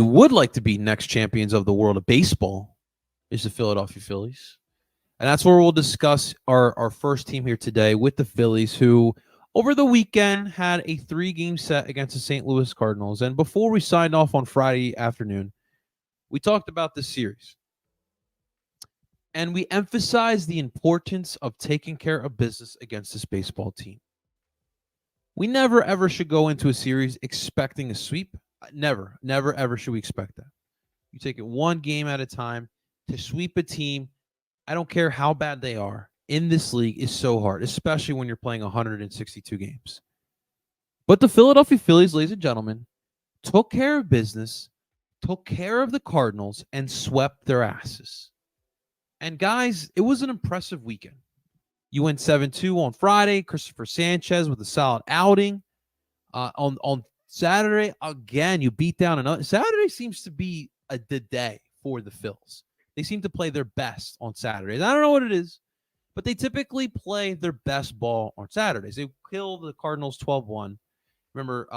who would like to be next champions of the world of baseball is the Philadelphia Phillies. And that's where we'll discuss our first team here today with the Phillies, who over the weekend had a 3-game set against the St. Louis Cardinals. And before we signed off on Friday afternoon, we talked about this series. And we emphasized the importance of taking care of business against this baseball team. We never, ever should go into a series expecting a sweep. Never, ever should we expect that. You take it one game at a time. To sweep a team, I don't care how bad they are, in this league is so hard, especially when you're playing 162 games. But the Philadelphia Phillies, ladies and gentlemen, took care of business, took care of the Cardinals, and swept their asses. And guys, it was an impressive weekend. You went 7-2 on Friday. Christopher Sanchez with a solid outing. On Saturday, again, you beat down another. Saturday seems to be the day for the Phils. They seem to play their best on Saturdays. I don't know what it is, but they typically play their best ball on Saturdays. They killed the Cardinals 12-1. Remember,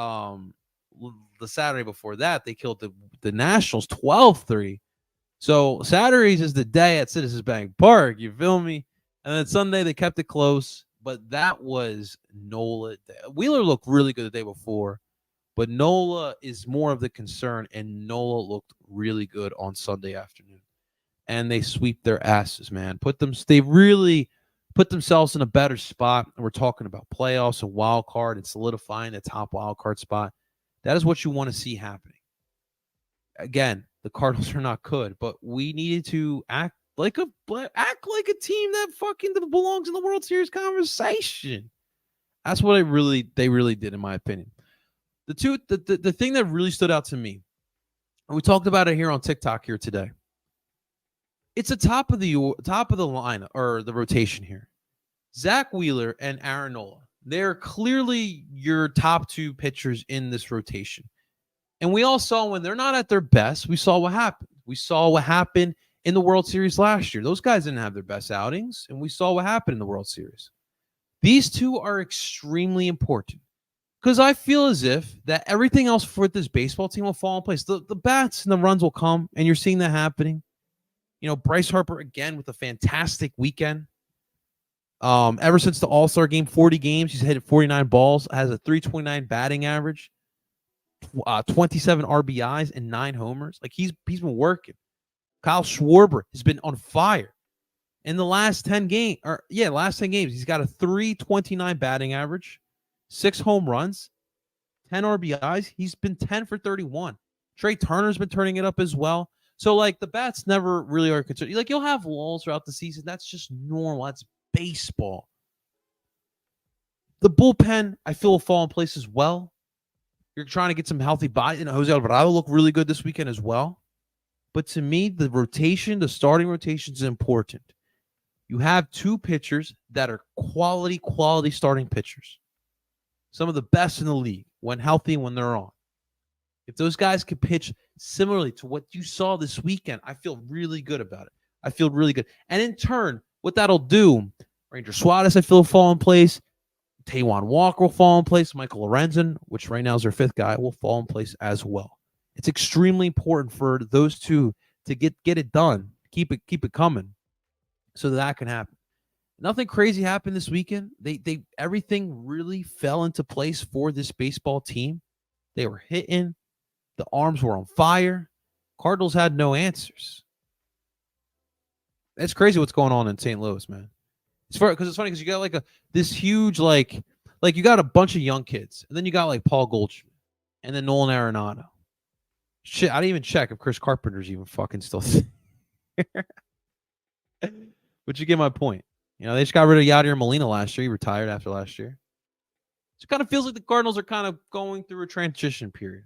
the Saturday before that, they killed the Nationals 12-3. So Saturdays is the day at Citizens Bank Park. You feel me? And then Sunday, they kept it close. But that was Nola Day. Wheeler looked really good the day before, but Nola is more of the concern, and Nola looked really good on Sunday afternoon. And they sweep their asses, man. They really put themselves in a better spot. And we're talking about playoffs, a wild card, and solidifying the top wild card spot. That is what you want to see happening. Again, the Cardinals are not good, but we needed to act like a team that fucking belongs in the World Series conversation. That's what they really did, in my opinion. The thing that really stood out to me, and we talked about it here on TikTok here today. It's the top of the line, or the rotation here. Zach Wheeler and Aaron Nola. They're clearly your top two pitchers in this rotation. And we all saw when they're not at their best, we saw what happened. We saw what happened in the World Series last year. Those guys didn't have their best outings, and we saw what happened in the World Series. These two are extremely important because I feel as if that everything else for this baseball team will fall in place. The bats and the runs will come, and you're seeing that happening. You know, Bryce Harper, again, with a fantastic weekend. Ever since the All-Star game, 40 games, he's hit 49 balls, has a 329 batting average, 27 RBIs, and 9 homers. Like, he's been working. Kyle Schwarber has been on fire. In the last 10 games, he's got a 329 batting average, 6 home runs, 10 RBIs. He's been 10 for 31. Trey Turner's been turning it up as well. So, like, the bats never really are concerned. Like, you'll have lulls throughout the season. That's just normal. That's baseball. The bullpen, I feel, will fall in place as well. You're trying to get some healthy bodies. And Jose Alvarado looked really good this weekend as well. But to me, the starting rotation is important. You have two pitchers that are quality starting pitchers. Some of the best in the league when healthy and when they're on. If those guys could pitch similarly to what you saw this weekend, I feel really good about it. I feel really good. And in turn, what that'll do, Ranger Suarez, I feel, will fall in place. Taijuan Walker will fall in place. Michael Lorenzen, which right now is their 5th guy, will fall in place as well. It's extremely important for those two to get it done, keep it coming, so that can happen. Nothing crazy happened this weekend. Everything really fell into place for this baseball team. They were hitting. The arms were on fire. Cardinals had no answers. It's crazy what's going on in St. Louis, man. It's funny because you got this huge like you got a bunch of young kids, and then you got like Paul Goldschmidt, and then Nolan Arenado. Shit, I didn't even check if Chris Carpenter's even fucking still there. But you get my point. You know, they just got rid of Yadier Molina last year. He retired after last year. So it kind of feels like the Cardinals are kind of going through a transition period.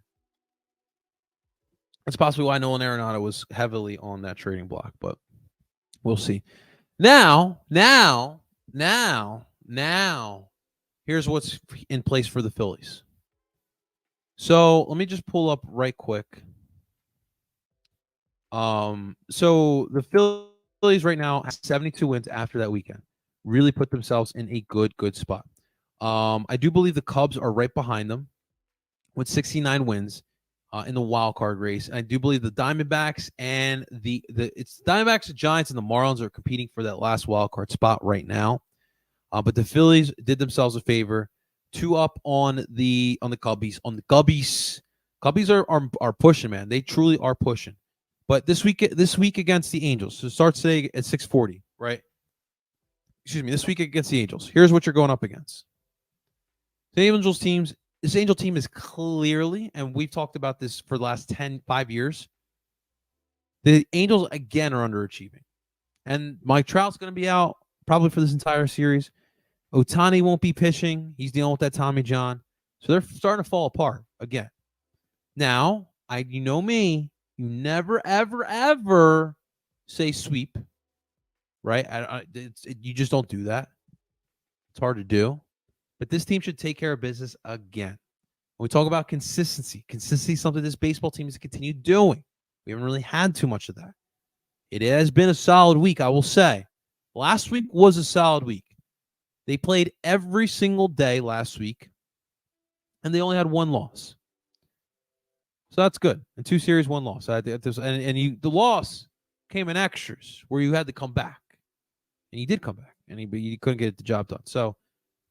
That's possibly why Nolan Arenado was heavily on that trading block, but we'll see. Now, here's what's in place for the Phillies. So let me just pull up right quick. So the Phillies right now have 72 wins after that weekend. Really put themselves in a good spot. I do believe the Cubs are right behind them with 69 wins. in the wild card race. And I do believe the Diamondbacks and it's Diamondbacks, the Giants, and the Marlins are competing for that last wild card spot right now. But the Phillies did themselves a favor, 2 up on the Cubbies. Cubbies are pushing, man. They truly are pushing. But this week against the Angels, so it starts today at 6:40, right? Excuse me. This week against the Angels. Here's what you're going up against. The Angels teams. This Angel team is clearly, and we've talked about this for the last 5 years. The Angels again are underachieving, and Mike Trout's going to be out probably for this entire series. Ohtani won't be pitching. He's dealing with that Tommy John. So they're starting to fall apart again. Now, you know me, you never, ever, ever say sweep, right? You just don't do that. It's hard to do. But this team should take care of business again. When we talk about consistency is something this baseball team has continued doing. We haven't really had too much of that. It has been a solid week, I will say. Last week was a solid week. They played every single day last week, and they only had 1 loss. So that's good. In 2 series, 1 loss. The loss came in extras where you had to come back. And you did come back, and you couldn't get the job done. So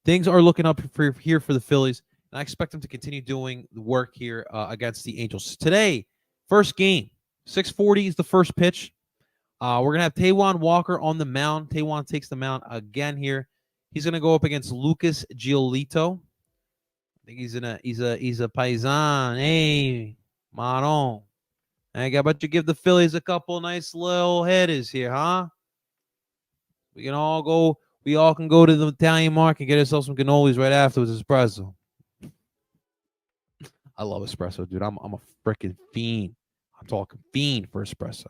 things are looking up for the Phillies, and I expect them to continue doing the work here against the Angels. Today, first game, 6:40 is the first pitch. We're going to have Taijuan Walker on the mound. Taijuan takes the mound again here. He's going to go up against Lucas Giolito. I think he's a paisan. Hey, Maron. How about you give the Phillies a couple nice little headers here, huh? We all can go to the Italian market and get ourselves some cannolis right afterwards, espresso. I love espresso, dude. I'm a freaking fiend. I'm talking fiend for espresso.